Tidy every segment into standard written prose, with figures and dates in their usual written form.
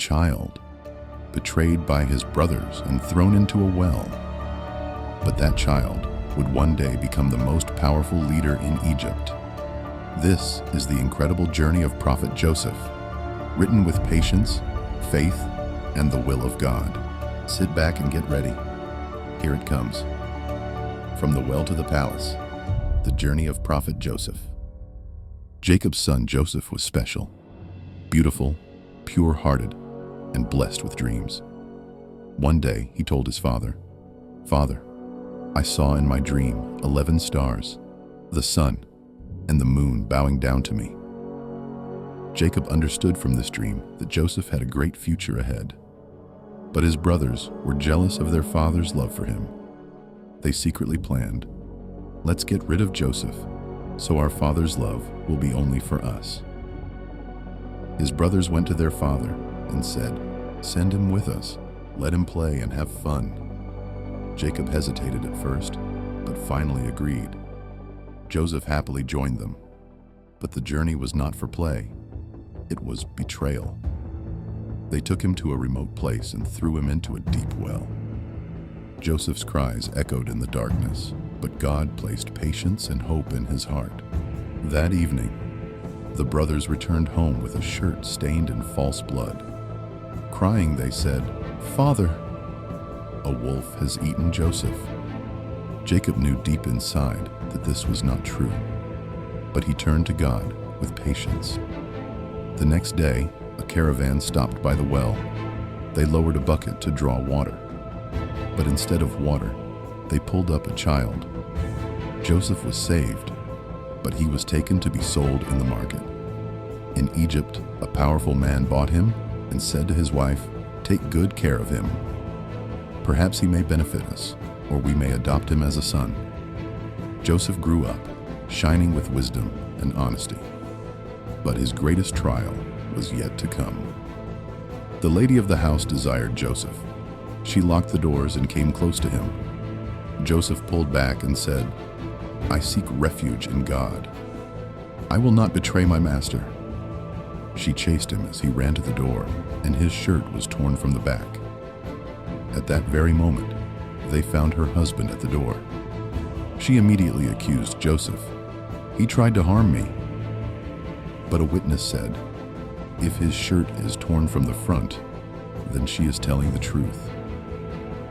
child, betrayed by his brothers and thrown into a well. But that child would one day become the most powerful leader in Egypt. This is the incredible journey of Prophet Joseph, written with patience, faith, and the will of God. Sit back and get ready. Here it comes. From the well to the palace, the journey of Prophet Joseph. Jacob's son Joseph was special, beautiful, pure-hearted, and blessed with dreams. One day, he told his father, "Father, I saw in my dream 11 stars, the sun, and the moon bowing down to me." Jacob understood from this dream that Joseph had a great future ahead. But his brothers were jealous of their father's love for him. They secretly planned, "Let's get rid of Joseph, so our father's love will be only for us." His brothers went to their father and said, "Send him with us, let him play and have fun." Jacob hesitated at first, but finally agreed. Joseph happily joined them. But the journey was not for play. It was betrayal. They took him to a remote place and threw him into a deep well. Joseph's cries echoed in the darkness, but God placed patience and hope in his heart. That evening, the brothers returned home with a shirt stained in false blood. Crying, they said, "Father, a wolf has eaten Joseph." Jacob knew deep inside that this was not true, but he turned to God with patience. The next day, a caravan stopped by the well. They lowered a bucket to draw water. But instead of water, they pulled up a child. Joseph was saved, but he was taken to be sold in the market. In Egypt, a powerful man bought him and said to his wife, "Take good care of him. Perhaps he may benefit us, or we may adopt him as a son." Joseph grew up, shining with wisdom and honesty. But his greatest trial was yet to come. The lady of the house desired Joseph. She locked the doors and came close to him. Joseph pulled back and said, "I seek refuge in God. I will not betray my master." She chased him as he ran to the door, and his shirt was torn from the back. At that very moment, they found her husband at the door. She immediately accused Joseph. "He tried to harm me." But a witness said, "If his shirt is torn from the front, then she is telling the truth.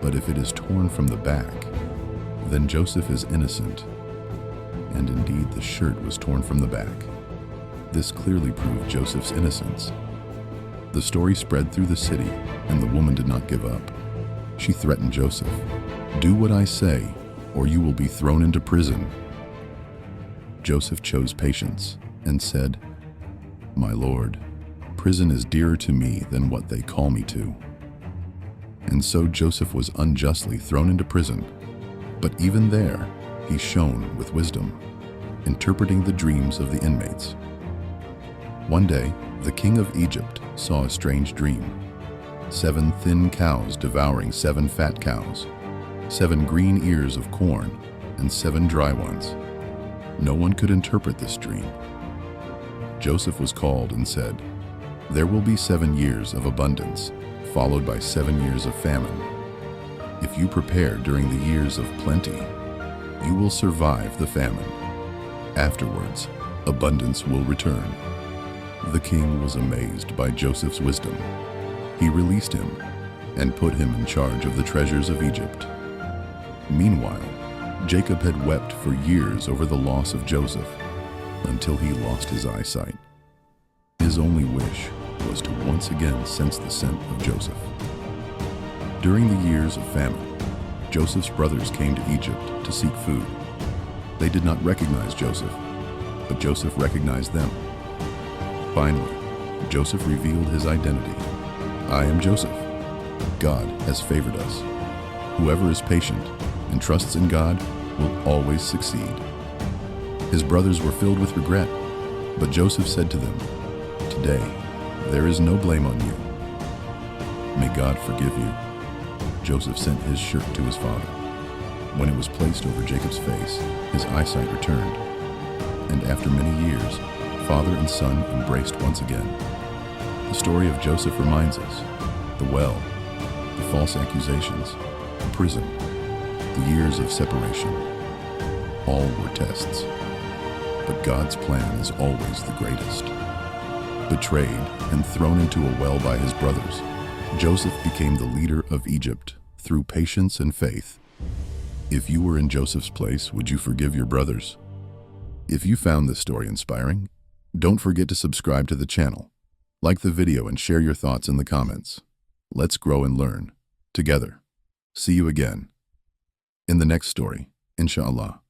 But if it is torn from the back, then Joseph is innocent." And indeed, the shirt was torn from the back. This clearly proved Joseph's innocence. The story spread through the city, and the woman did not give up. She threatened Joseph, "Do what I say, or you will be thrown into prison." Joseph chose patience and said, "My Lord, prison is dearer to me than what they call me to." And so Joseph was unjustly thrown into prison, but even there, he shone with wisdom, interpreting the dreams of the inmates. One day, the king of Egypt saw a strange dream: 7 thin cows devouring 7 fat cows, 7 green ears of corn, and 7 dry ones. No one could interpret this dream. Joseph was called and said, "There will be 7 years of abundance, followed by 7 years of famine. If you prepare during the years of plenty, you will survive the famine. Afterwards, abundance will return." The king was amazed by Joseph's wisdom. He released him and put him in charge of the treasures of Egypt. Meanwhile, Jacob had wept for years over the loss of Joseph, until he lost his eyesight. His only wish was to once again sense the scent of Joseph. During the years of famine, Joseph's brothers came to Egypt to seek food. They did not recognize Joseph, but Joseph recognized them. Finally, Joseph revealed his identity. "I am Joseph. God has favored us. Whoever is patient and trusts in God will always succeed." His brothers were filled with regret, but Joseph said to them, "Today, there is no blame on you. May God forgive you." Joseph sent his shirt to his father. When it was placed over Jacob's face, his eyesight returned, and after many years, father and son embraced once again. The The story of Joseph reminds us the well, the false accusations, the prison, the years of separation. All were tests. But God's plan is always the greatest. Betrayed and thrown into a well by his brothers, Joseph became the leader of Egypt through patience and faith. If you were in Joseph's place, would you forgive your brothers? If you found this story inspiring, don't forget to subscribe to the channel, like the video, and share your thoughts in the comments. Let's grow and learn together. See you again in the next story, inshallah.